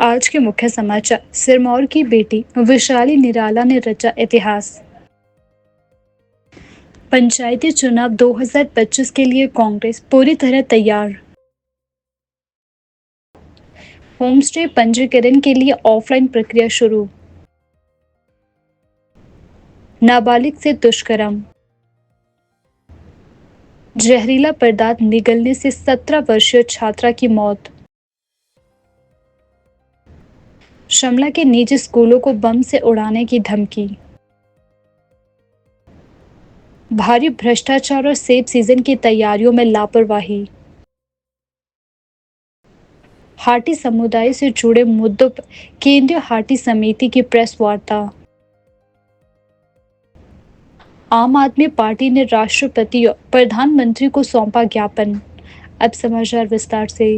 आज के मुख्य समाचार। सिरमौर की बेटी विशाली निराला ने रचा इतिहास। पंचायती चुनाव 2025 के लिए कांग्रेस पूरी तरह तैयार। होमस्टे पंजीकरण के लिए ऑफलाइन प्रक्रिया शुरू। नाबालिग से दुष्कर्म। जहरीला पदार्थ निगलने से 17 वर्षीय छात्रा की मौत। शिमला के निजी स्कूलों को बम से उड़ाने की धमकी। भारी भ्रष्टाचार और सेब सीजन की तैयारियों में लापरवाही। हाटी समुदाय से जुड़े मुद्दों पर केंद्रीय हाटी समिति की प्रेस वार्ता। आम आदमी पार्टी ने राष्ट्रपति और प्रधानमंत्री को सौंपा ज्ञापन। अब समाचार विस्तार से।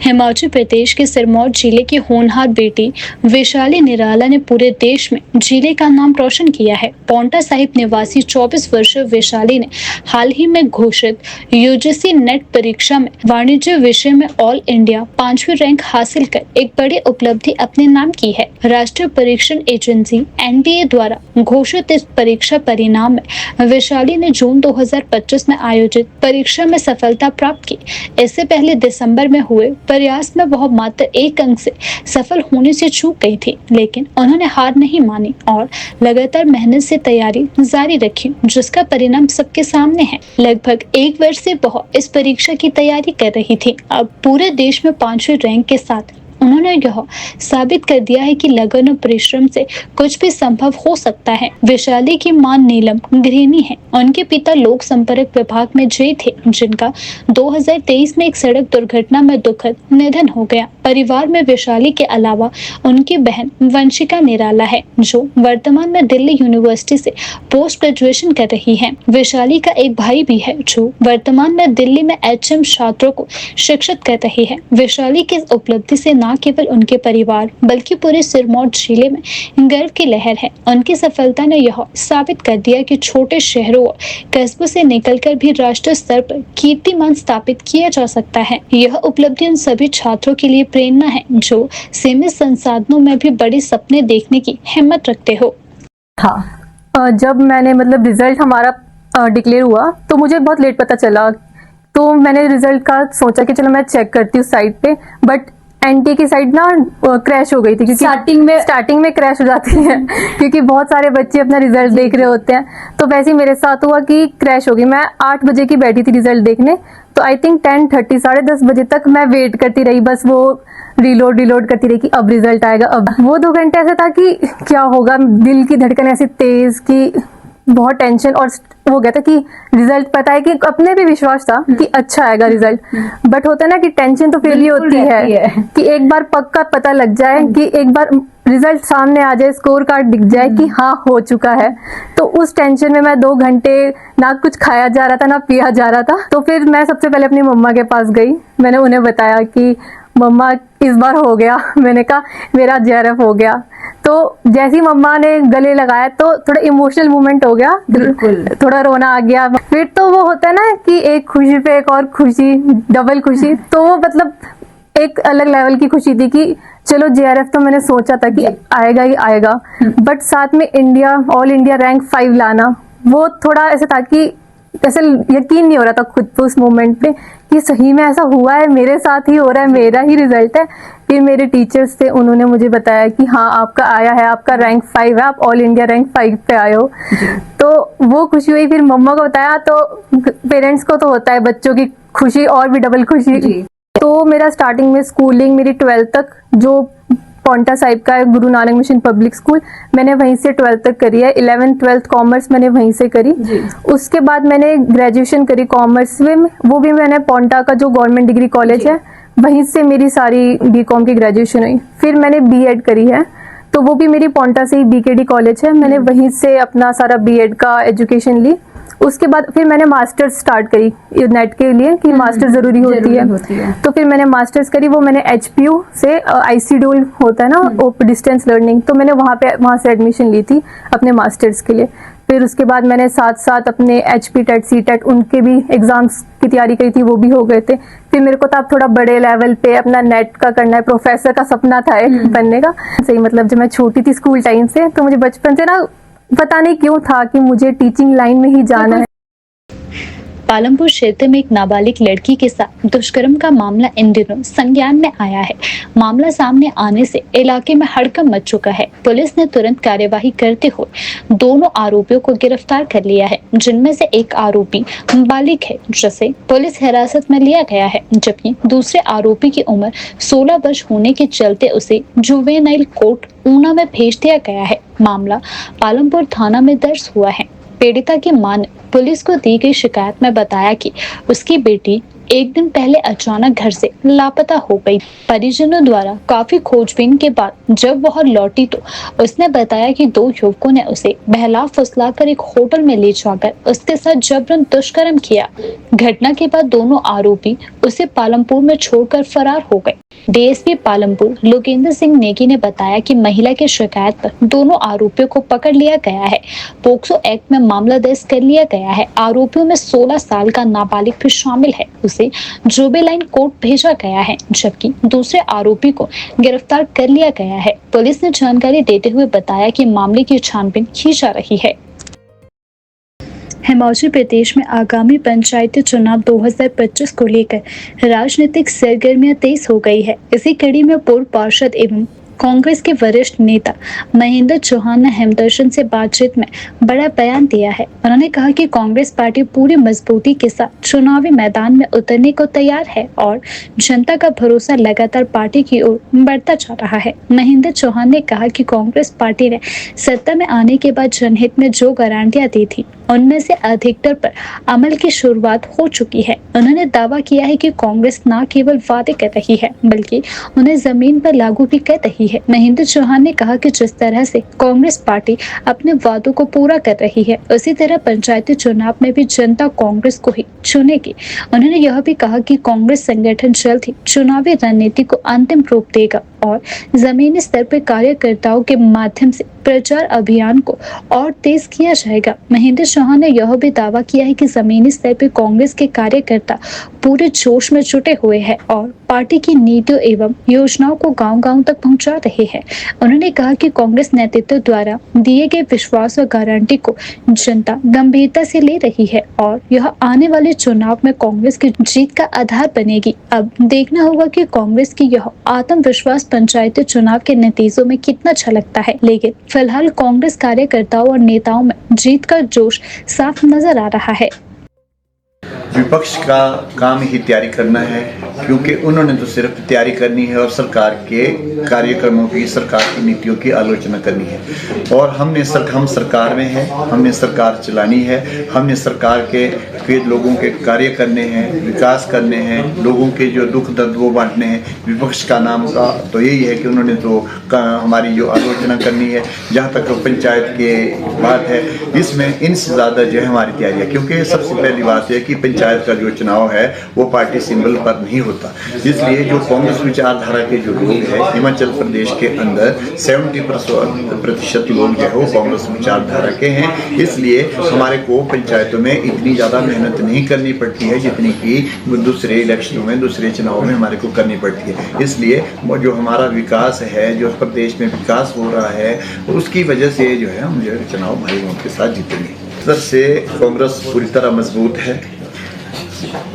हिमाचल प्रदेश के सिरमौर जिले की होनहार बेटी विशाली निराला ने पूरे देश में जिले का नाम रोशन किया है। पांवटा साहिब निवासी 24 वर्षीय विशाली ने हाल ही में घोषित यूजीसी नेट परीक्षा में वाणिज्य विषय में ऑल इंडिया 5वीं रैंक हासिल कर एक बड़ी उपलब्धि अपने नाम की है। राष्ट्रीय परीक्षण एजेंसी एनटीए द्वारा घोषित इस परीक्षा परिणाम में विशाली ने जून 2025 में आयोजित परीक्षा में सफलता प्राप्त की। इससे पहले दिसंबर में हुए प्रयास में वह मात्र 1 अंक से सफल होने से चूक गई थी, लेकिन उन्होंने हार नहीं मानी और लगातार मेहनत से तैयारी जारी रखी, जिसका परिणाम सबके सामने है। लगभग 1 वर्ष से वह इस परीक्षा की तैयारी कर रही थी। अब पूरे देश में 5वीं रैंक के साथ उन्होंने यह साबित कर दिया है कि लगन और परिश्रम से कुछ भी संभव हो सकता है। विशाली की मां नीलम गृहिणी है। उनके पिता लोक संपर्क विभाग में जय थे, जिनका 2023 में एक सड़क दुर्घटना में दुखद निधन हो गया। परिवार में विशाली के अलावा उनकी बहन वंशिका निराला है, जो वर्तमान में दिल्ली यूनिवर्सिटी से पोस्ट ग्रेजुएशन कर रही है। विशाली का एक भाई भी है, जो वर्तमान में दिल्ली में एचएम छात्रों को शिक्षित कर रही है। विशाली की उपलब्धि से न केवल उनके परिवार बल्कि पूरे सिरमौर जिले में गर्व की लहर है। उनकी सफलता ने यह साबित कर दिया कि छोटे शहरों और कस्बों से निकलकर भी राष्ट्रीय स्तर पर कीर्तिमान स्थापित किया जा सकता है। यह उपलब्धि उन सभी छात्रों के लिए प्रेरणा है जो सीमित संसाधनों में भी बड़े सपने देखने की हिम्मत रखते हो। हाँ, जब मैंने रिजल्ट हमारा डिक्लेयर हुआ तो मुझे बहुत लेट पता चला, तो मैंने रिजल्ट का सोचा कि चलो मैं चेक करती हूँ साइट पे, बट एनटी की साइट ना क्रैश हो गई थी, क्योंकि स्टार्टिंग में क्रैश हो जाती है क्योंकि बहुत सारे बच्चे अपना रिजल्ट देख रहे होते हैं। तो वैसे ही मेरे साथ हुआ कि क्रैश हो गई। मैं 8 बजे की बैठी थी रिजल्ट देखने, तो आई थिंक 10:30 10:30 बजे तक मैं वेट करती रही, बस वो रिलोड करती रही कि अब रिजल्ट आएगा। अब वो 2 घंटे ऐसे था कि क्या होगा, दिल की धड़कन ऐसी तेज कि बहुत टेंशन, और हो गया था कि रिजल्ट पता है कि अपने भी विश्वास था कि अच्छा आएगा रिजल्ट, बट होता है ना कि टेंशन तो फिर भी होती है कि एक बार पक्का पता लग जाए, कि एक बार रिजल्ट सामने आ जाए, स्कोर कार्ड दिख जाए कि हाँ हो चुका है। तो उस टेंशन में मैं 2 घंटे ना कुछ खाया जा रहा था ना पिया जा रहा था। तो फिर मैं सबसे पहले अपनी मम्मा के पास गई, मैंने उन्हें बताया कि मम्मा इस बार हो गया। मैंने कहा मेरा जेआरएफ हो गया। तो जैसी मम्मा ने गले लगाया तो थोड़ा इमोशनल मोमेंट हो गया, थोड़ा रोना आ गया। फिर तो वो होता है ना कि एक खुशी पे एक और खुशी, डबल खुशी। तो वो एक अलग लेवल की खुशी थी कि चलो जेआरएफ तो मैंने सोचा था कि आएगा ही आएगा, बट साथ में ऑल इंडिया रैंक 5 लाना, वो थोड़ा ऐसा था कि ऐसे यकीन नहीं हो रहा था खुद पे उस मोमेंट पे कि सही में ऐसा हुआ है, मेरे साथ ही हो रहा है, मेरा ही रिजल्ट है। फिर मेरे टीचर्स थे, उन्होंने मुझे बताया कि हाँ आपका आया है, आपका रैंक 5 है, आप ऑल इंडिया रैंक 5 पे आए हो। तो वो खुशी हुई। फिर मम्मा को बताया, तो पेरेंट्स को तो होता है बच्चों की खुशी और भी डबल खुशी। तो मेरा स्टार्टिंग में स्कूलिंग मेरी 12th तक जो पांवटा साहिब का है Guru Nanak mission public school, मैंने वहीं से 12th तक करी है। 11th 12th कॉमर्स मैंने वहीं से करी। उसके बाद मैंने ग्रेजुएशन करी कॉमर्स में, वो भी मैंने पांवटा का जो गवर्नमेंट डिग्री कॉलेज है वहीं से मेरी सारी बीकॉम की ग्रेजुएशन हुई। फिर मैंने बीएड करी है, तो वो भी मेरी पांवटा से ही बीकेडी कॉलेज है, मैंने वहीं से अपना सारा बीएड का एजुकेशन ली। उसके बाद फिर मैंने मास्टर्स स्टार्ट करी नेट के लिए कि मास्टर जरूरी होती है। तो फिर मैंने मास्टर्स करी, वो मैंने HPU से ICDUL होता है ना, डिस्टेंस लर्निंग, तो मैंने वहाँ से एडमिशन ली थी अपने मास्टर्स के लिए। फिर उसके बाद मैंने साथ साथ अपने HP टेट CTET उनके भी एग्जाम्स की तैयारी करी थी, वो भी हो गए थे। फिर मेरे को तो अब थोड़ा बड़े लेवल पे अपना नेट का करना है, प्रोफेसर का सपना था एक बनने का। सही मतलब जब मैं छोटी थी स्कूल टाइम से, तो मुझे बचपन से ना पता नहीं क्यों था कि मुझे टीचिंग लाइन में ही जाना है। पालमपुर क्षेत्र में एक नाबालिग लड़की के साथ दुष्कर्म का मामला इन दिनों संज्ञान में आया है। मामला सामने आने से इलाके में हड़कंप मच चुका है। पुलिस ने तुरंत कार्यवाही करते हुए दोनों आरोपियों को गिरफ्तार कर लिया है, जिनमें से एक आरोपी बालिग है जिसे पुलिस हिरासत में लिया गया है, जबकि दूसरे आरोपी की उम्र 16 वर्ष होने के चलते उसे जुवेनाइल कोर्ट ऊना में भेज दिया गया है। मामला पालमपुर थाना में दर्ज हुआ है। पीड़िता की मां ने पुलिस को दी गई शिकायत में बताया कि उसकी बेटी एक दिन पहले अचानक घर से लापता हो गई। परिजनों द्वारा काफी खोजबीन के बाद जब वह लौटी तो उसने बताया कि दो युवकों ने उसे बहला फुसलाकर एक होटल में ले जाकर उसके साथ जबरन दुष्कर्म किया। घटना के बाद दोनों आरोपी उसे पालमपुर में छोड़कर फरार हो गए। DSP पालमपुर लोकेंद्र सिंह नेगी ने बताया कि महिला की शिकायत पर दोनों आरोपियों को पकड़ लिया गया है। पोक्सो एक्ट में मामला दर्ज कर लिया गया है। आरोपियों में 16 साल का नाबालिग भी शामिल है। उसे जुवेनाइल कोर्ट भेजा गया है, जबकि दूसरे आरोपी को गिरफ्तार कर लिया गया है। पुलिस ने जानकारी देते हुए बताया कि मामले की छानबीन की जा रही है। हिमाचल प्रदेश में आगामी पंचायती चुनाव 2025 को लेकर राजनीतिक सरगर्मियां तेज हो गई है। इसी कड़ी में पूर्व पार्षद एवं कांग्रेस के वरिष्ठ नेता महेंद्र चौहान ने हिमदर्शन से बातचीत में बड़ा बयान दिया है। उन्होंने कहा कि कांग्रेस पार्टी पूरी मजबूती के साथ चुनावी मैदान में उतरने को तैयार है और जनता का भरोसा लगातार पार्टी की ओर बढ़ता जा रहा है। महेंद्र चौहान ने कहा कि कांग्रेस पार्टी ने सत्ता में आने के बाद जनहित में जो गारंटियां दी थी उनमें से अधिकतर पर अमल की शुरुआत हो चुकी है। उन्होंने दावा किया है कि कांग्रेस न केवल वादे कर रही है बल्कि उन्हें जमीन पर लागू भी कर रही है। महेंद्र चौहान ने कहा कि जिस तरह से कांग्रेस पार्टी अपने वादों को पूरा कर रही है, उसी तरह पंचायती चुनाव में भी जनता कांग्रेस को ही चुनेगी। उन्होंने यह भी कहा कि कांग्रेस संगठन जल्द ही चुनावी रणनीति को अंतिम रूप देगा और जमीनी स्तर पर कार्यकर्ताओं के माध्यम से प्रचार अभियान को और तेज किया जाएगा। महेंद्र चौहान ने यह भी दावा किया है कि जमीनी स्तर पर कांग्रेस के कार्यकर्ता पूरे जोश में जुटे हुए हैं और पार्टी की नीतियों एवं योजनाओं को गांव-गांव तक पहुंचा रहे हैं। उन्होंने कहा कि कांग्रेस नेतृत्व द्वारा दिए गए विश्वास और गारंटी को जनता गंभीरता से ले रही है और यह आने वाले चुनाव में कांग्रेस की जीत का आधार बनेगी। अब देखना होगा कि कांग्रेस की यह आत्मविश्वास पंचायती चुनाव के नतीजों में कितना झलकता है, लेकिन फिलहाल कांग्रेस कार्यकर्ताओं और नेताओं में जीत का जोश साफ नजर आ रहा है। विपक्ष का काम ही तैयारी करना है, क्योंकि उन्होंने तो सिर्फ तैयारी करनी है और सरकार के कार्यक्रमों की, सरकार की नीतियों की आलोचना करनी है। और हम सरकार में हैं, हमने सरकार चलानी है, हमने सरकार के लोगों के कार्य करने हैं, विकास करने हैं, लोगों के जो दुख दर्द वो बांटने हैं। विपक्ष का नाम का तो यही है कि उन्होंने तो हमारी जो आलोचना करनी है। जहाँ तक पंचायत की बात है, इसमें इनसे ज़्यादा जो है हमारी तैयारी है, क्योंकि सबसे पहली बात है कि पंचायत का जो चुनाव है वो पार्टी सिंबल पर नहीं होता। इसलिए जो कांग्रेस विचारधारा के जो लोग हैं हिमाचल प्रदेश के अंदर 70% लोग जो है वो कांग्रेस विचारधारा के हैं। इसलिए हमारे को पंचायतों में इतनी ज़्यादा मेहनत नहीं करनी पड़ती है जितनी कि दूसरे इलेक्शनों में, दूसरे चुनाव में हमारे को करनी पड़ती है। इसलिए जो हमारा विकास है, जो प्रदेश में विकास हो रहा है, उसकी वजह से जो है हम जो चुनाव भाइयों के साथ जीतेंगे। इस तरह से कांग्रेस पूरी तरह मजबूत है।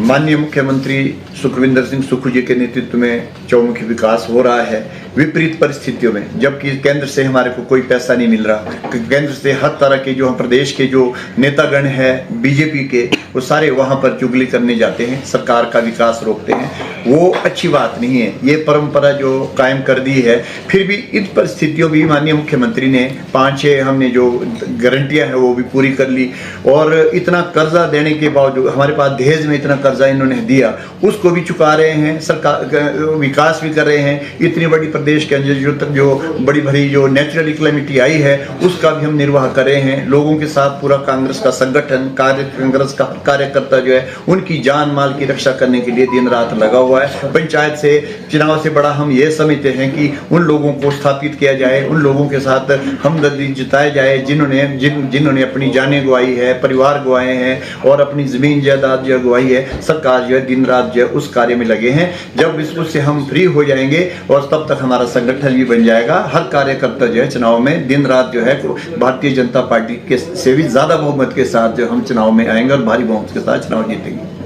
माननीय मुख्यमंत्री सुखविंदर सिंह सुक्खू जी के नेतृत्व में चौमुखी विकास हो रहा है विपरीत परिस्थितियों में, जबकि केंद्र से हमारे को कोई पैसा नहीं मिल रहा। केंद्र से हर तरह के जो हम प्रदेश के जो नेतागण हैं बीजेपी के, वो सारे वहां पर चुगली करने जाते हैं, सरकार का विकास रोकते हैं। वो अच्छी बात नहीं है। ये परंपरा जो कायम कर दी है, फिर भी इन परिस्थितियों भी माननीय मुख्यमंत्री ने 5-6 हमने जो गारंटियां हैं वो भी पूरी कर ली। और इतना कर्जा देने के बावजूद हमारे पास दहेज में इतना कर्जा इन्होंने दिया उसको भी चुका रहे हैं, सरकार विकास भी कर रहे हैं। इतनी बड़ी प्रदेश के अंदर जो बड़ी भरी जो नेचुरल क्लेमिटी आई है उसका भी हम निर्वाह कर रहे हैं। लोगों के साथ पूरा कांग्रेस का संगठन, कांग्रेस का कार्यकर्ता जो है उनकी जान माल की रक्षा करने के लिए दिन रात लगा हुआ है। पंचायत से चुनाव से बड़ा हम ये समझते हैं कि उन लोगों को स्थापित किया जाए, उन लोगों के साथ हमदर्दी जताया जाए जिन्होंने अपनी जानें गंवाई है, परिवार गंवाए हैं और अपनी जमीन जायदाद जो गंवाई है। सरकार जो है दिन रात जो है उस कार्य में लगे हैं। जब इससे हम फ्री हो जाएंगे और तब तक हमारा संगठन भी बन जाएगा। हर कार्यकर्ता जो है चुनाव में दिन रात जो है भारतीय जनता पार्टी के से भी ज्यादा बहुमत के साथ जो हम चुनाव में आएंगे और भारी बहुमत के साथ चुनाव जीतेंगे।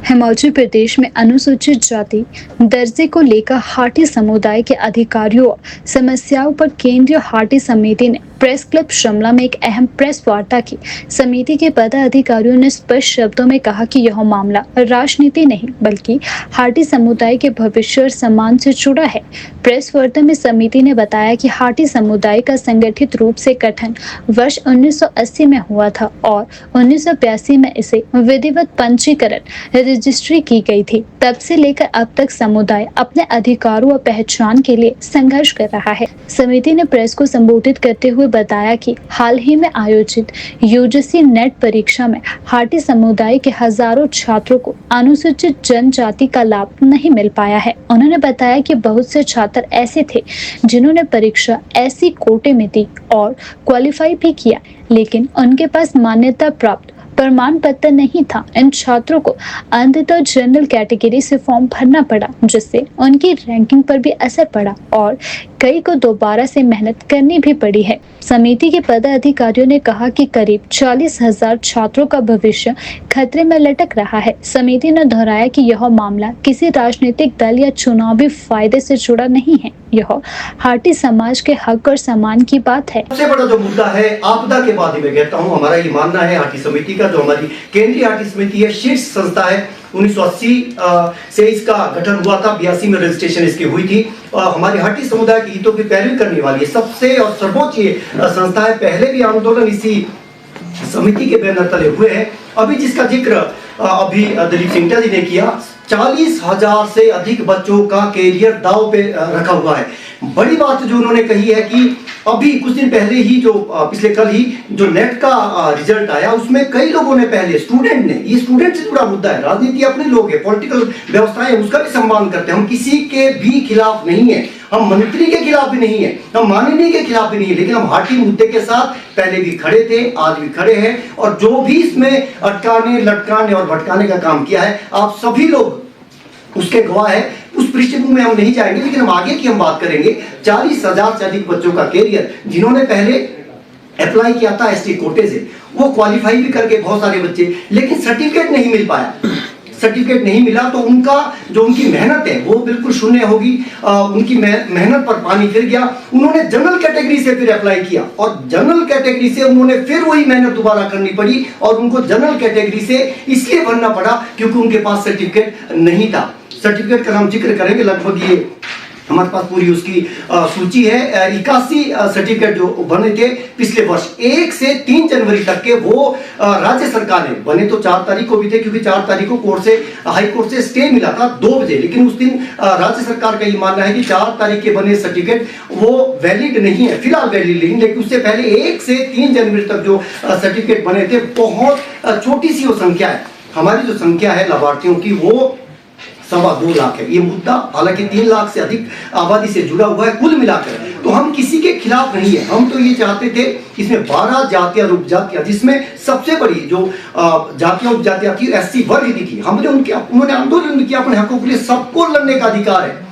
हिमाचल प्रदेश में अनुसूचित जाति दर्जे को लेकर हाटी समुदाय के अधिकारियों समस्याओं पर केंद्रीय हाटी समिति ने प्रेस क्लब शिमला में एक अहम प्रेस वार्ता की। समिति के पदाधिकारियों ने स्पष्ट शब्दों में कहा कि यह मामला राजनीति नहीं बल्कि हाटी समुदाय के भविष्य और सम्मान से जुड़ा है। प्रेस वार्ता में समिति ने बताया कि हाटी समुदाय का संगठित रूप से गठन वर्ष 1980 में हुआ था और 1982 में इसे विधिवत पंजीकरण रजिस्ट्री की गई थी। तब से लेकर अब तक समुदाय अपने अधिकारों और पहचान के लिए संघर्ष कर रहा है। समिति ने प्रेस को संबोधित करते हुए बताया कि हाल ही में आयोजित यूजीसी नेट परीक्षा में हाटी समुदाय के हजारों छात्रों को अनुसूचित जनजाति का लाभ नहीं मिल पाया है। उन्होंने बताया कि बहुत से छात्र ऐसे थे जिन्होंने परीक्षा ऐसी कोटे में दी और क्वालिफाई भी किया, लेकिन उनके पास मान्यता प्राप्त प्रमाण पत्र नहीं था। इन छात्रों को अंततः जनरल कैटेगरी से फॉर्म भरना पड़ा, जिससे उनकी रैंकिंग पर भी असर पड़ा और कई को दोबारा से मेहनत करनी भी पड़ी है। समिति के पदाधिकारियों ने कहा कि करीब 40,000 छात्रों का भविष्य खतरे में लटक रहा है। समिति ने दोहराया कि यह मामला किसी राजनीतिक दल या चुनावी फायदे से जुड़ा नहीं है, यह हाटी समाज के हक और सम्मान की बात है। सबसे बड़ा जो मुद्दा है आपदा के बाद ही मैं कहता हूँ, हमारा ये मानना है हाटी समिति का, जो हमारी केंद्रीय हाटी समिति है, शीर्ष संस्था है। 1980 से इसका गठन हुआ था, 82 में रजिस्ट्रेशन इसकी हुई थी। हमारे हाटी समुदाय के हितों की पैरवी करने वाली है सबसे और सर्वोच्च संस्था है। पहले भी आंदोलन इसी समिति के बैनर तले हुए हैं। अभी जिसका जिक्र अभी दिलीप सिंघटा जी ने किया, 40,000 से अधिक बच्चों का कैरियर दांव पे रखा हुआ है। बड़ी बात जो उन्होंने कही है कि अभी कुछ दिन पहले ही जो पिछले कल ही जो नेट का रिजल्ट आया, उसमें कई लोगों ने पहले स्टूडेंट ने, ये स्टूडेंट से जुड़ा मुद्दा है, राजनीति अपने लोग है, पॉलिटिकल व्यवस्थाएं उसका भी सम्मान करते हैं। हम किसी के भी खिलाफ नहीं है, हम मंत्री के खिलाफ भी नहीं है, हम माननीय के खिलाफ भी नहीं है, लेकिन हम हाटी मुद्दे के साथ पहले भी खड़े थे, आज भी खड़े हैं। और जो भी इसमें अटकाने, लटकाने और भटकाने का काम किया है, आप सभी लोग उसके गवाह है। उस पृष्ठभूमि में हम नहीं जाएंगे, लेकिन हम आगे की हम बात करेंगे। 40,000 से अधिक बच्चों का कैरियर जिन्होंने पहले अप्लाई किया था एसटी कोटे से, वो क्वालिफाई भी करके बहुत सारे बच्चे, लेकिन सर्टिफिकेट नहीं मिल पाया। सर्टिफिकेट नहीं मिला तो उनका जो उनकी मेहनत है वो बिल्कुल शून्य होगी। उनकी मेहनत पर पानी फिर गया। उन्होंने जनरल कैटेगरी से फिर अप्लाई किया और जनरल कैटेगरी से उन्होंने फिर वही मेहनत दोबारा करनी पड़ी और उनको जनरल कैटेगरी से इसलिए भरना पड़ा क्योंकि उनके पास सर्टिफिकेट नहीं था। सर्टिफिकेट का हम जिक्र करेंगे, लगभग ये हमारे पास पूरी उसकी सूची है। 81 सर्टिफिकेट जो बने थे पिछले वर्ष 1 से 3 जनवरी तक के, वो राज्य सरकार ने बने तो 4 तारीख को भी थे, क्योंकि 4 तारीख को कोर्ट से, हाई कोर्ट से स्टे मिला था 2 बजे, लेकिन उस दिन राज्य सरकार का ये मानना है कि 4 तारीख के बने सर्टिफिकेट वो वैलिड नहीं है, फिलहाल वैलिड नहीं, लेकिन उससे पहले 1 से 3 जनवरी तक जो सर्टिफिकेट बने थे, बहुत छोटी सी वो संख्या है। हमारी जो संख्या है लाभार्थियों की वो 2.25 लाख है। ये मुद्दा हालांकि 3 लाख से अधिक आबादी से जुड़ा हुआ है कुल मिलाकर, तो हम किसी के खिलाफ नहीं है। हम तो ये चाहते थे, इसमें 12 जातियां और उपजातियां, जिसमें सबसे बड़ी जो जातियां उपजातियां थी एससी वर्ग की थी, उन्होंने आंदोलन किया अपने हकों के लिए, सबको लड़ने का अधिकार है।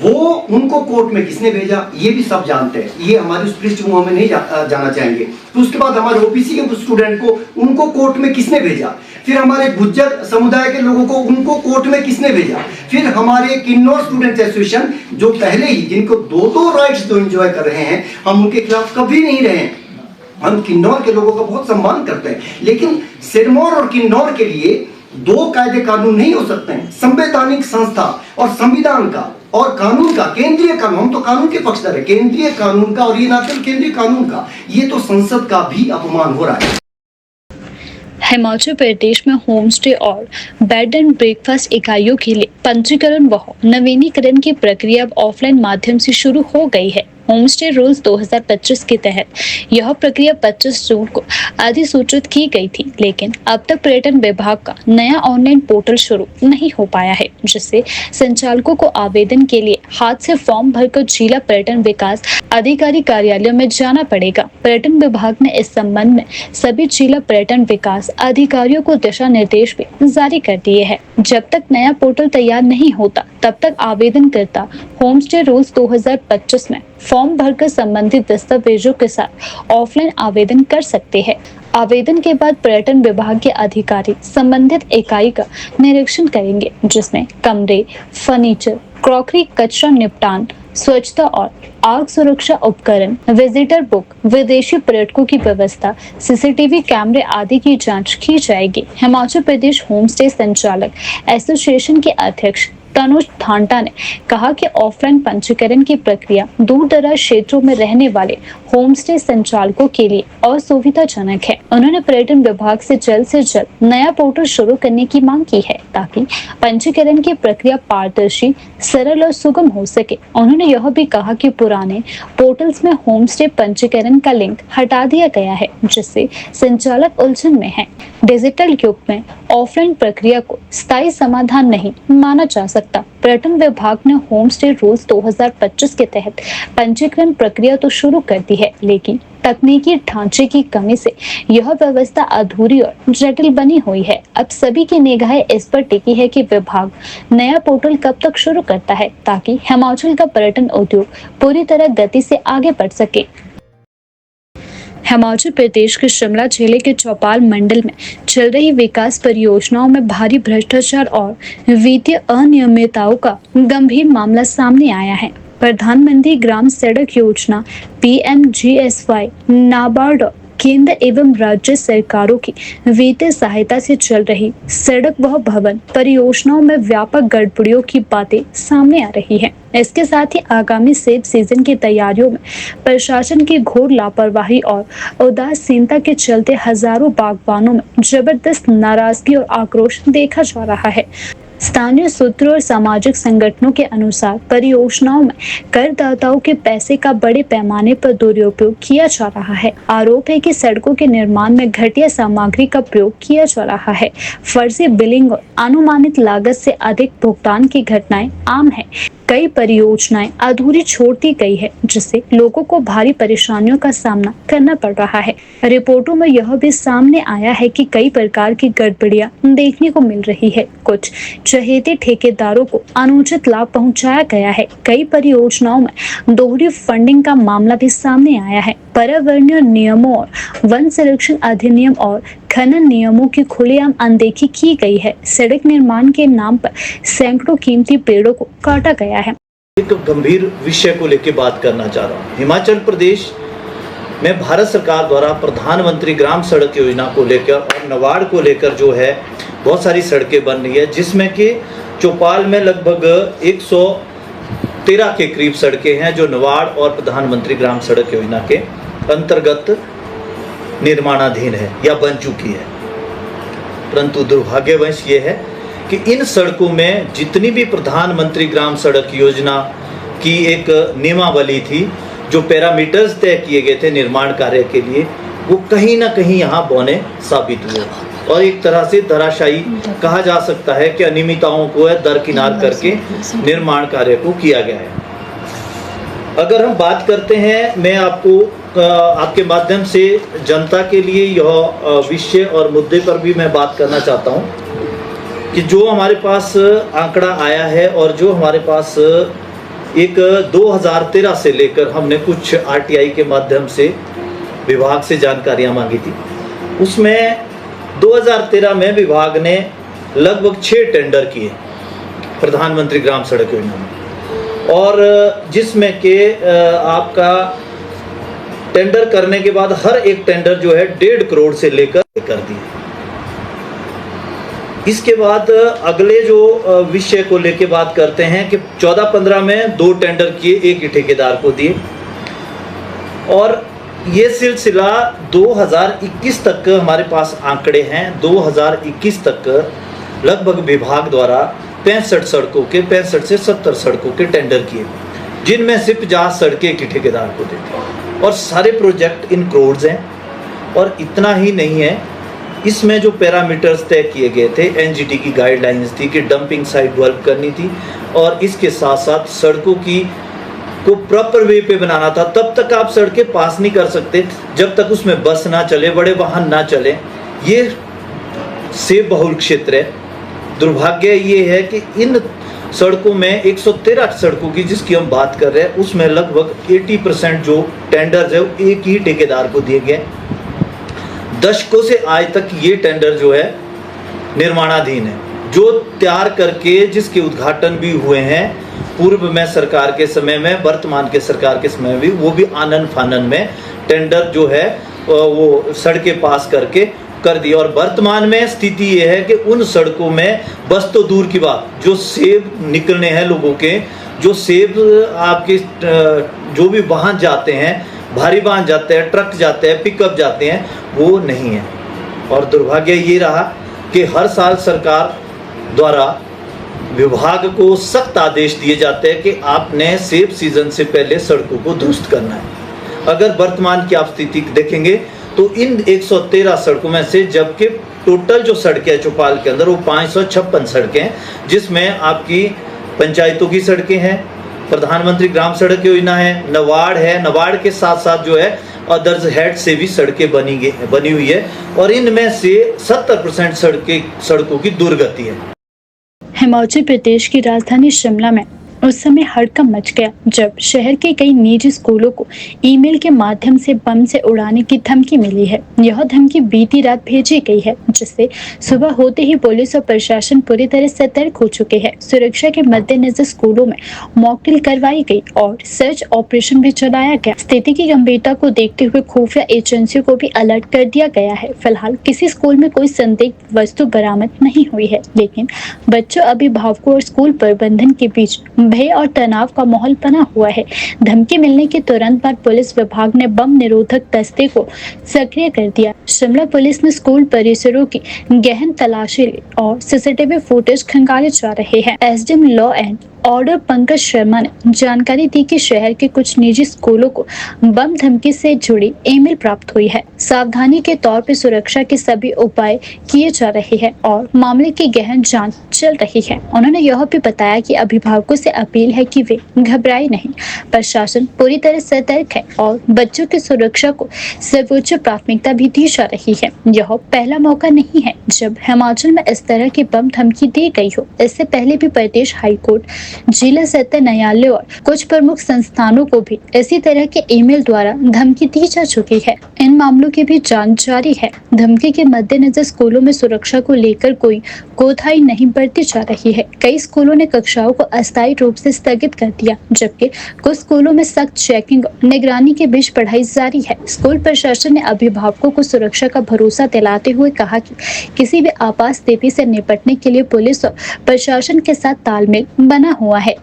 वो उनको कोर्ट में किसने भेजा ये भी सब जानते हैं, ये हमारी उस पृष्ठभूमि में नहीं जाना चाहेंगे। तो उसके बाद हमारे ओबीसी के स्टूडेंट को, उनको कोर्ट में किसने भेजा, फिर हमारे गुज्जर समुदाय के लोगों को, उनको कोर्ट में किसने भेजा, फिर हमारे किन्नौर स्टूडेंट एसोसिएशन जो पहले ही जिनको 2 राइट्स जो एंजॉय कर रहे हैं, हम उनके खिलाफ कभी नहीं रहे हैं। हम किन्नौर के लोगों का बहुत सम्मान करते हैं, लेकिन सिरमौर और किन्नौर के लिए 2 कायदे कानून नहीं हो सकते हैं। संवैधानिक संस्था और संविधान का और कानून का, केंद्रीय कानून, हम तो कानून के पक्षधर है, केंद्रीय कानून का, और ये ना केवल केंद्रीय कानून का, ये तो संसद का भी अपमान हो रहा है। हिमाचल प्रदेश में होम स्टे और बेड एंड ब्रेकफास्ट इकाइयों के लिए पंजीकरण व नवीनीकरण की प्रक्रिया अब ऑफलाइन माध्यम से शुरू हो गई है। होम स्टे रूल्स 2025 के तहत यह प्रक्रिया 25 जून को अधिसूचित की गई थी, लेकिन अब तक पर्यटन विभाग का नया ऑनलाइन पोर्टल शुरू नहीं हो पाया है, जिससे संचालकों को आवेदन के लिए हाथ से फॉर्म भरकर जिला पर्यटन विकास अधिकारी कार्यालयों में जाना पड़ेगा। पर्यटन विभाग ने इस संबंध में सभी जिला पर्यटन विकास अधिकारियों को दिशा निर्देश भी जारी कर दिए हैं। जब तक नया पोर्टल तैयार नहीं होता, तब तक आवेदनकर्ता होम स्टे रूल्स 2025 में फॉर्म भरकर संबंधित दस्तावेजों के साथ ऑफलाइन आवेदन कर सकते हैं। आवेदन के बाद पर्यटन विभाग के अधिकारी संबंधित इकाई का निरीक्षण करेंगे, जिसमें कमरे, फर्नीचर, क्रॉकरी, कचरा निपटान, स्वच्छता और आग सुरक्षा उपकरण, विजिटर बुक, विदेशी पर्यटकों की व्यवस्था, सीसीटीवी कैमरे आदि की जांच की जाएगी। हिमाचल प्रदेश होम स्टे संचालक एसोसिएशन के अध्यक्ष तनुज थांटा ने कहा कि ऑफलाइन पंजीकरण की प्रक्रिया दूर दराज क्षेत्रों में रहने वाले होम स्टे संचालकों के लिए असुविधाजनक है। उन्होंने पर्यटन विभाग से जल्द नया पोर्टल शुरू करने की मांग की है, ताकि पंजीकरण की प्रक्रिया पारदर्शी, सरल और सुगम हो सके। उन्होंने यह भी कहा कि पुराने पोर्टल्स में होम स्टे पंजीकरण का लिंक हटा दिया गया है, जिससे संचालक उलझन में है। डिजिटल युग में ऑफलाइन प्रक्रिया को स्थायी समाधान नहीं माना जा सकता। पर्यटन विभाग ने होम स्टे रूल्स 2025 के तहत पंजीकरण प्रक्रिया तो शुरू कर दी है, लेकिन तकनीकी ढांचे की कमी से यह व्यवस्था अधूरी और जटिल बनी हुई है। अब सभी की निगाहें इस पर टिकी है कि विभाग नया पोर्टल कब तक शुरू करता है, ताकि हिमाचल का पर्यटन उद्योग पूरी तरह गति से आगे बढ़ सके। हिमाचल प्रदेश के शिमला जिले के चौपाल मंडल में चल रही विकास परियोजनाओं में भारी भ्रष्टाचार और वित्तीय अनियमितताओं का गंभीर मामला सामने आया है। प्रधानमंत्री ग्राम सड़क योजना PMGSY नाबार्ड केंद्र एवं राज्य सरकारों की वित्तीय सहायता से चल रही सड़क व भवन परियोजनाओं में व्यापक गड़बड़ियों की बातें सामने आ रही है। इसके साथ ही आगामी सेब सीजन की तैयारियों में प्रशासन की घोर लापरवाही और उदासीनता के चलते हजारों बागबानों में जबरदस्त नाराजगी और आक्रोश देखा जा रहा है। स्थानीय सूत्रों और सामाजिक संगठनों के अनुसार परियोजनाओं में करदाताओं के पैसे का बड़े पैमाने पर दुरुपयोग किया जा रहा है। आरोप है कि सड़कों के निर्माण में घटिया सामग्री का प्रयोग किया जा रहा है। फर्जी बिलिंग और अनुमानित लागत से अधिक भुगतान की घटनाएं आम है। कई परियोजनाएं अधूरी छोड़ दी गई है, जिससे लोगों को भारी परेशानियों का सामना करना पड़ रहा है। रिपोर्टों में यह भी सामने आया है कि कई प्रकार की गड़बड़ियां देखने को मिल रही है। कुछ चहेते ठेकेदारों को अनुचित लाभ पहुंचाया गया है। कई परियोजनाओं में दोहरी फंडिंग का मामला भी सामने आया है। पर्यावरणीय नियमों और वन संरक्षण अधिनियम और खनन नियमों की खुलेआम अनदेखी की गई है। सड़क निर्माण के नाम पर सैकड़ों कीमती पेड़ों को काटा गया है। एक गंभीर विषय को लेकर बात करना चाह रहा हूँ। हिमाचल प्रदेश में भारत सरकार द्वारा प्रधानमंत्री ग्राम सड़क योजना को लेकर और नवाड़ को लेकर जो है बहुत सारी सड़कें बन रही है, जिसमें कि चौपाल में लगभग 113 के करीब सड़कें हैं जो नवाड़ और प्रधानमंत्री ग्राम सड़क योजना के अंतर्गत निर्माणाधीन है या बन चुकी है। परंतु दुर्भाग्यवश ये है कि इन सड़कों में जितनी भी प्रधानमंत्री ग्राम सड़क योजना की एक नियमावली थी, जो पैरामीटर्स तय किए गए थे निर्माण कार्य के लिए, वो कहीं ना कहीं यहाँ बौने साबित हुए और एक तरह से धराशायी कहा जा सकता है कि अनियमितताओं को दरकिनार करके निर्माण कार्य को किया गया है। अगर हम बात करते हैं, मैं आपको आपके माध्यम से जनता के लिए यह विषय और मुद्दे पर भी मैं बात करना चाहता हूं कि जो हमारे पास आंकड़ा आया है और जो हमारे पास एक 2013 से लेकर हमने कुछ RTI के माध्यम से विभाग से जानकारियां मांगी थी, उसमें 2013 में विभाग ने लगभग 6 टेंडर किए प्रधानमंत्री ग्राम सड़क योजना में, और जिसमें के आपका टेंडर करने के बाद हर एक टेंडर जो है 1.5 करोड़ से लेकर कर दिए। इसके बाद अगले जो विषय को लेकर बात करते हैं कि 14-15 में 2 टेंडर किए, एक ही ठेकेदार को दिए, और ये सिलसिला 2021 तक हमारे पास आंकड़े हैं। 2021 तक लगभग विभाग द्वारा 65 सड़कों के 65 से 70 सड़कों के टेंडर किए, जिनमें से 50 सड़कें की ठेकेदार को देते और सारे प्रोजेक्ट इन करोड़ हैं। और इतना ही नहीं है, इसमें जो पैरामीटर्स तय किए गए थे, एनजीटी की गाइडलाइंस थी कि डंपिंग साइट डेवलप करनी थी और इसके साथ साथ सड़कों की को प्रॉपर वे पे बनाना था। तब तक आप सड़कें पास नहीं कर सकते जब तक उसमें बस ना चले, बड़े वाहन ना चले। ये सेब बहुल क्षेत्र है। दुर्भाग्य ये है कि इन सड़कों में 113 सड़कों की जिसकी हम बात कर रहे हैं, उसमें लगभग 80% जो टेंडर है वो एक ही ठेकेदार को दिए गए। दशकों से आज तक ये टेंडर जो है निर्माणाधीन है, जो तैयार करके जिसके उद्घाटन भी हुए हैं पूर्व में सरकार के समय में, वर्तमान के सरकार के समय भी, वो भी आनन फानन में टेंडर जो है वो सड़कें पास करके कर दी। और वर्तमान में स्थिति ये है कि उन सड़कों में बस तो दूर की बात, जो सेब निकलने हैं लोगों के, जो सेब आपके जो भी वाहन जाते हैं, भारी वाहन जाते हैं, ट्रक जाते हैं, पिकअप जाते हैं, वो नहीं है। और दुर्भाग्य ये रहा कि हर साल सरकार द्वारा विभाग को सख्त आदेश दिए जाते हैं कि आपने सेब सीजन से पहले सड़कों को दुरुस्त करना है। अगर वर्तमान की आप स्थिति देखेंगे तो इन 113 सड़कों में से, जबकि टोटल जो सड़कें हैं चौपाल के अंदर वो 556 सड़कें हैं, जिसमें आपकी पंचायतों की सड़कें हैं, प्रधानमंत्री ग्राम सड़क योजना है, नबार्ड के साथ साथ जो है अदर्स हेड से भी सड़कें बनी हुई है। और इनमें से 70% सड़कों की दुर्गति है। हिमाचल प्रदेश की राजधानी शिमला में उस समय हड़कंप मच गया जब शहर के कई निजी स्कूलों को ईमेल के माध्यम से बम से उड़ाने की धमकी मिली है। यह धमकी बीती रात भेजी गई है, जिससे सुबह होते ही पुलिस और प्रशासन पूरी तरह सतर्क हो चुके हैं। सुरक्षा के मद्देनजर स्कूलों में मॉकड्रिल करवाई गई और सर्च ऑपरेशन भी चलाया गया। स्थिति की गंभीरता को देखते हुए खुफिया एजेंसियों को भी अलर्ट कर दिया गया है। फिलहाल किसी स्कूल में कोई संदिग्ध वस्तु बरामद नहीं हुई है, लेकिन बच्चों, अभिभावकों और स्कूल प्रबंधन के बीच भय और तनाव का माहौल बना हुआ है। धमकी मिलने के तुरंत बाद पुलिस विभाग ने बम निरोधक दस्ते को सक्रिय कर दिया। शिमला पुलिस ने स्कूल परिसरों की गहन तलाशी ली और सीसीटीवी फुटेज खंगाले जा रहे हैं। SDM law and order Pankaj Sharma ने जानकारी दी कि शहर के कुछ निजी स्कूलों को बम धमकी से जुड़ी ईमेल प्राप्त हुई है। सावधानी के तौर पर सुरक्षा के सभी उपाय किए जा रहे हैं और मामले की गहन जांच चल रही है। उन्होंने यह भी बताया कि अभिभावकों से अपील है कि वे घबराए नहीं। प्रशासन पूरी तरह सतर्क है और बच्चों की सुरक्षा को सर्वोच्च प्राथमिकता भी दी जा रही है। यह पहला मौका नहीं है जब हिमाचल में इस तरह की बम धमकी दी गई हो। इससे पहले भी प्रदेश हाईकोर्ट, जिला सत्र न्यायालय और कुछ प्रमुख संस्थानों को भी इसी तरह के ईमेल द्वारा धमकी दी जा चुकी है। इन मामलों की भी जांच जारी है। धमकी के मद्देनजर स्कूलों में सुरक्षा को लेकर कोई कोताही नहीं बरती जा रही है। कई स्कूलों ने कक्षाओं को अस्थायी रूप से स्थगित कर दिया, जबकि कुछ स्कूलों में सख्त चेकिंग और निगरानी के बीच पढ़ाई जारी है। स्कूल प्रशासन ने अभिभावकों को सुरक्षा का भरोसा दिलाते हुए कहा कि किसी भी आपात स्थिति से निपटने के लिए पुलिस और प्रशासन के साथ तालमेल बना हुआ है।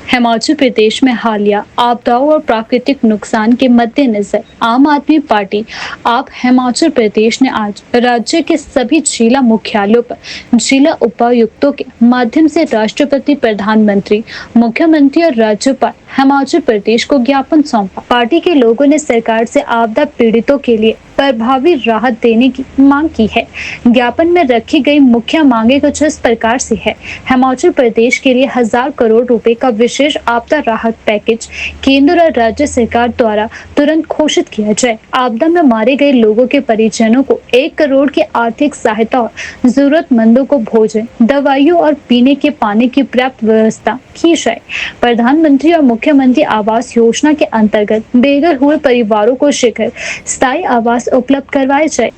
हिमाचल प्रदेश में हालिया आपदाओं और प्राकृतिक नुकसान के मद्देनजर आम आदमी पार्टी आप हिमाचल प्रदेश ने आज राज्य के सभी जिला मुख्यालयों पर जिला उपायुक्तों के माध्यम से राष्ट्रपति, प्रधानमंत्री, मुख्यमंत्री और राज्यपाल हिमाचल प्रदेश को ज्ञापन सौंपा। पार्टी के लोगों ने सरकार से आपदा पीड़ितों के लिए प्रभावी राहत देने की मांग की है। ज्ञापन में रखी गई मुख्य मांगे कुछ इस प्रकार से है। हिमाचल प्रदेश के लिए 1000 करोड़ रुपए का विशेष आपदा राहत पैकेज केंद्र और राज्य सरकार द्वारा तुरंत घोषित किया जाए। आपदा में मारे गए लोगों के परिजनों को 1 करोड़ की आर्थिक सहायता और जरूरतमंदों को भोजन, दवाइयों और पीने के पानी की पर्याप्त व्यवस्था की जाए। प्रधानमंत्री और मुख्यमंत्री आवास योजना के अंतर्गत बेघर हुए परिवारों को शीघ्र स्थायी आवास उपलब्ध करवाए जाए।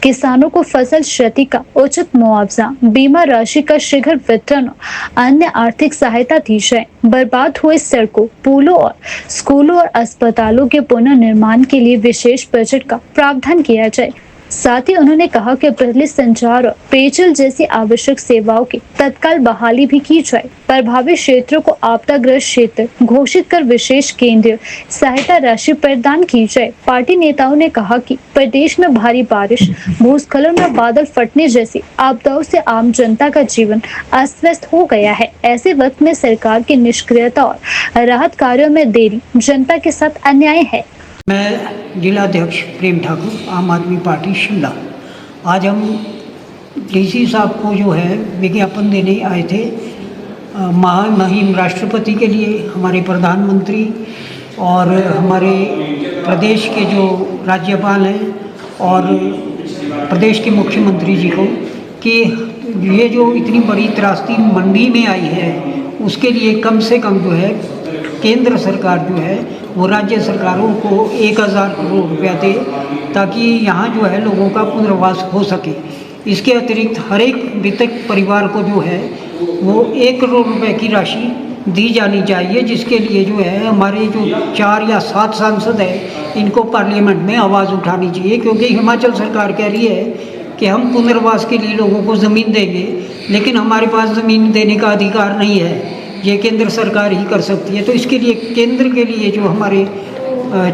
किसानों को फसल क्षति का उचित मुआवजा, बीमा राशि का शीघ्र वितरण और अन्य आर्थिक सहायता दी जाए। बर्बाद हुए सड़कों, पुलों और स्कूलों और अस्पतालों के पुनर्निर्माण के लिए विशेष बजट का प्रावधान किया जाए। साथ ही उन्होंने कहा कि बिजली, संचार और पेयजल जैसी आवश्यक सेवाओं की तत्काल बहाली भी की जाए। प्रभावित क्षेत्रों को आपदाग्रस्त क्षेत्र घोषित कर विशेष केंद्रीय सहायता राशि प्रदान की जाए। पार्टी नेताओं ने कहा कि प्रदेश में भारी बारिश, भूस्खलन और बादल फटने जैसी आपदाओं से आम जनता का जीवन अस्त-व्यस्त हो गया है। ऐसे वक्त में सरकार की निष्क्रियता और राहत कार्यों में देरी जनता के साथ अन्याय है। मैं जिलाध्यक्ष प्रेम ठाकुर, आम आदमी पार्टी शिमला। आज हम डीसी साहब को जो है विज्ञापन देने आए थे महामहिम राष्ट्रपति के लिए, हमारे प्रधानमंत्री और हमारे प्रदेश के जो राज्यपाल हैं और प्रदेश के मुख्यमंत्री जी को, कि ये जो इतनी बड़ी त्रासदी मंडी में आई है उसके लिए कम से कम जो है केंद्र सरकार जो है वो राज्य सरकारों को 1000 करोड़ रुपया दे, ताकि यहाँ जो है लोगों का पुनर्वास हो सके। इसके अतिरिक्त हर एक मृतक परिवार को जो है वो 1 करोड़ रुपए की राशि दी जानी चाहिए, जिसके लिए जो है हमारे जो 4 या 7 सांसद हैं इनको पार्लियामेंट में आवाज़ उठानी चाहिए, क्योंकि हिमाचल सरकार कह रही है कि हम पुनर्वास के लिए लोगों को ज़मीन देंगे, लेकिन हमारे पास ज़मीन देने का अधिकार नहीं है, ये केंद्र सरकार ही कर सकती है। तो इसके लिए केंद्र के लिए जो हमारे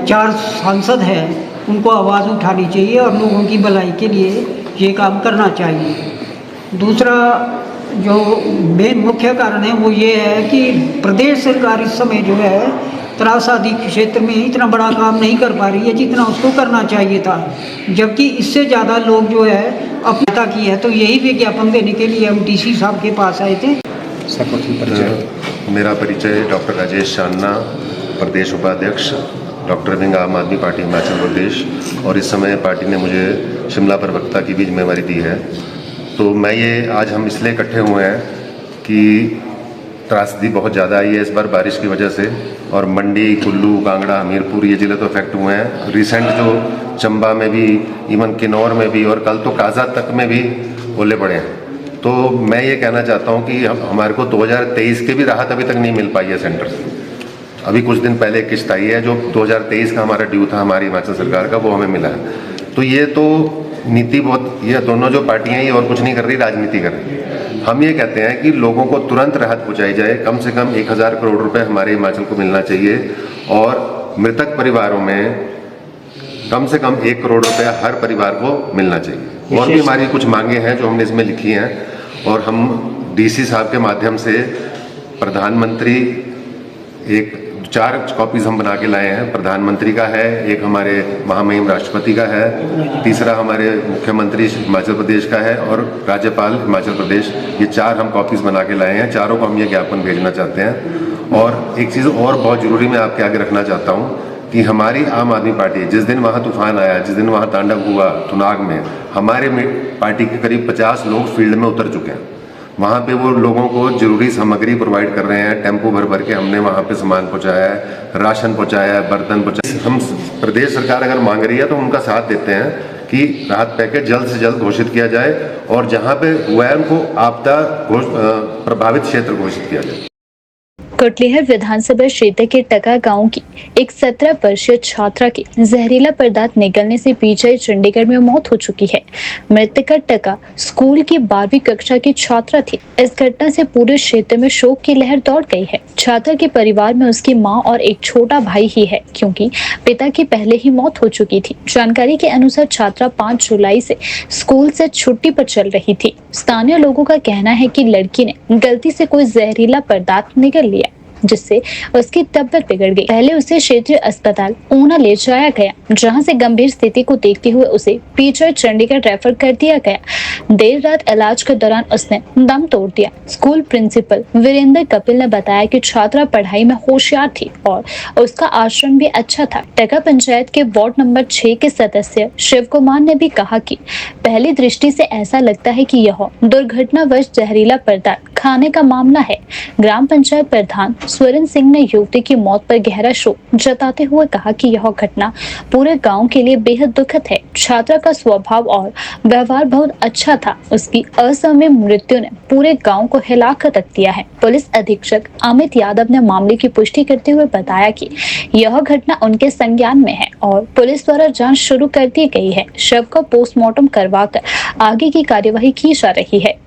4 सांसद हैं उनको आवाज़ उठानी चाहिए और लोगों की भलाई के लिए ये काम करना चाहिए। दूसरा जो मेन मुख्य कारण है वो ये है कि प्रदेश सरकार इस समय जो है त्रासदी क्षेत्र में इतना बड़ा काम नहीं कर पा रही है जितना उसको करना चाहिए था, जबकि इससे ज़्यादा लोग जो है अपना की है। तो यही विज्ञापन देने के लिए हम डीसी साहब के पास आए थे। मेरा परिचय डॉक्टर राजेश चांदना, प्रदेश उपाध्यक्ष डॉक्टर विंग आम आदमी पार्टी हिमाचल प्रदेश, और इस समय पार्टी ने मुझे शिमला प्रवक्ता की भी जिम्मेवारी दी है। तो मैं ये आज हम इसलिए इकट्ठे हुए हैं कि त्रासदी बहुत ज़्यादा आई है इस बार बारिश की वजह से, और मंडी, कुल्लू, कांगड़ा, हमीरपुर ये ज़िले तो अफेक्ट हुए हैं। रिसेंट जो चंबा में भी, इवन किन्नौर में भी, और कल तो काजा तक में भी ओले पड़े हैं। तो मैं ये कहना चाहता हूँ कि हमारे को 2023 की भी राहत अभी तक नहीं मिल पाई है सेंटर से। अभी कुछ दिन पहले किस्त आई है, जो 2023 का हमारा ड्यू था हमारी हिमाचल सरकार का, वो हमें मिला है। तो ये तो नीति बहुत, ये दोनों जो पार्टियां ये और कुछ नहीं कर रही, राजनीति कर रही। हम ये कहते हैं कि लोगों को तुरंत राहत पहुँचाई जाए, कम से कम 1000 करोड़ रुपये हमारे हिमाचल को मिलना चाहिए, और मृतक परिवारों में कम से कम 1 करोड़ रुपया हर परिवार को मिलना चाहिए। और भी हमारी कुछ मांगे हैं जो हमने इसमें लिखी हैं, और हम डीसी साहब के माध्यम से प्रधानमंत्री 4 कॉपीज हम बना के लाए हैं। प्रधानमंत्री का है, एक हमारे महामहिम राष्ट्रपति का है, तीसरा हमारे मुख्यमंत्री हिमाचल प्रदेश का है, और राज्यपाल हिमाचल प्रदेश, ये 4 हम कॉपीज बना के लाए हैं। चारों को हम ये ज्ञापन भेजना चाहते हैं। और एक चीज़ और बहुत ज़रूरी मैं आपके आगे रखना चाहता हूँ कि हमारी आम आदमी पार्टी, जिस दिन वहाँ तूफान आया, जिस दिन वहाँ तांडव हुआ थुनाग में, हमारे पार्टी के करीब 50 लोग फील्ड में उतर चुके हैं। वहाँ पे वो लोगों को जरूरी सामग्री प्रोवाइड कर रहे हैं, टेम्पो भर भर के हमने वहाँ पे सामान पहुँचाया है, राशन पहुँचाया है, बर्तन पहुँचाया। हम प्रदेश सरकार अगर मांग रही है तो उनका साथ देते हैं कि राहत पैकेज जल्द से जल्द घोषित किया जाए, और जहाँ पे हुआ है उनको आपदा प्रभावित क्षेत्र घोषित किया जाए। कोटलीहर विधानसभा क्षेत्र के टका गांव की एक 17 वर्षीय छात्रा की जहरीला पदार्थ निगलने से पीजीआई चंडीगढ़ में मौत हो चुकी है। मृतका टका स्कूल की 12वीं कक्षा की छात्रा थी। इस घटना से पूरे क्षेत्र में शोक की लहर दौड़ गई है। छात्रा के परिवार में उसकी मां और एक छोटा भाई ही है, क्योंकि पिता की पहले ही मौत हो चुकी थी। जानकारी के अनुसार छात्रा 5 जुलाई से स्कूल से छुट्टी पर चल रही थी। स्थानीय लोगों का कहना है कि लड़की ने गलती से कोई जहरीला पदार्थ निगल लिया, जिससे उसकी तबीयत बिगड़ गई। पहले उसे क्षेत्रीय अस्पताल ऊना ले जाया गया, जहां से गंभीर स्थिति को देखते हुए उसे पीजीआई चंडीगढ़ रेफर कर दिया गया। देर रात इलाज के दौरान उसने दम तोड़ दिया। स्कूल प्रिंसिपल वीरेंद्र कपिल ने बताया कि छात्रा पढ़ाई में होशियार थी और उसका आचरण भी अच्छा था। टका पंचायत के वार्ड नंबर 6 के सदस्य शिव कुमार ने भी कहा कि पहली दृष्टि से ऐसा लगता है कि यह दुर्घटनावश जहरीला पदार्थ खाने का मामला है। ग्राम पंचायत प्रधान स्वर्ण सिंह ने युवती की मौत पर गहरा शोक जताते हुए कहा कि यह घटना पूरे गांव के लिए बेहद दुखद है। छात्रा का स्वभाव और व्यवहार बहुत अच्छा था। उसकी असमय मृत्यु ने पूरे गांव को हिलाकर रख दिया है। पुलिस अधीक्षक अमित यादव ने मामले की पुष्टि करते हुए बताया कि यह घटना उनके संज्ञान में है और पुलिस द्वारा जांच शुरू कर दी गई है। शव का पोस्टमार्टम करवाकर आगे की कार्यवाही की जा रही है।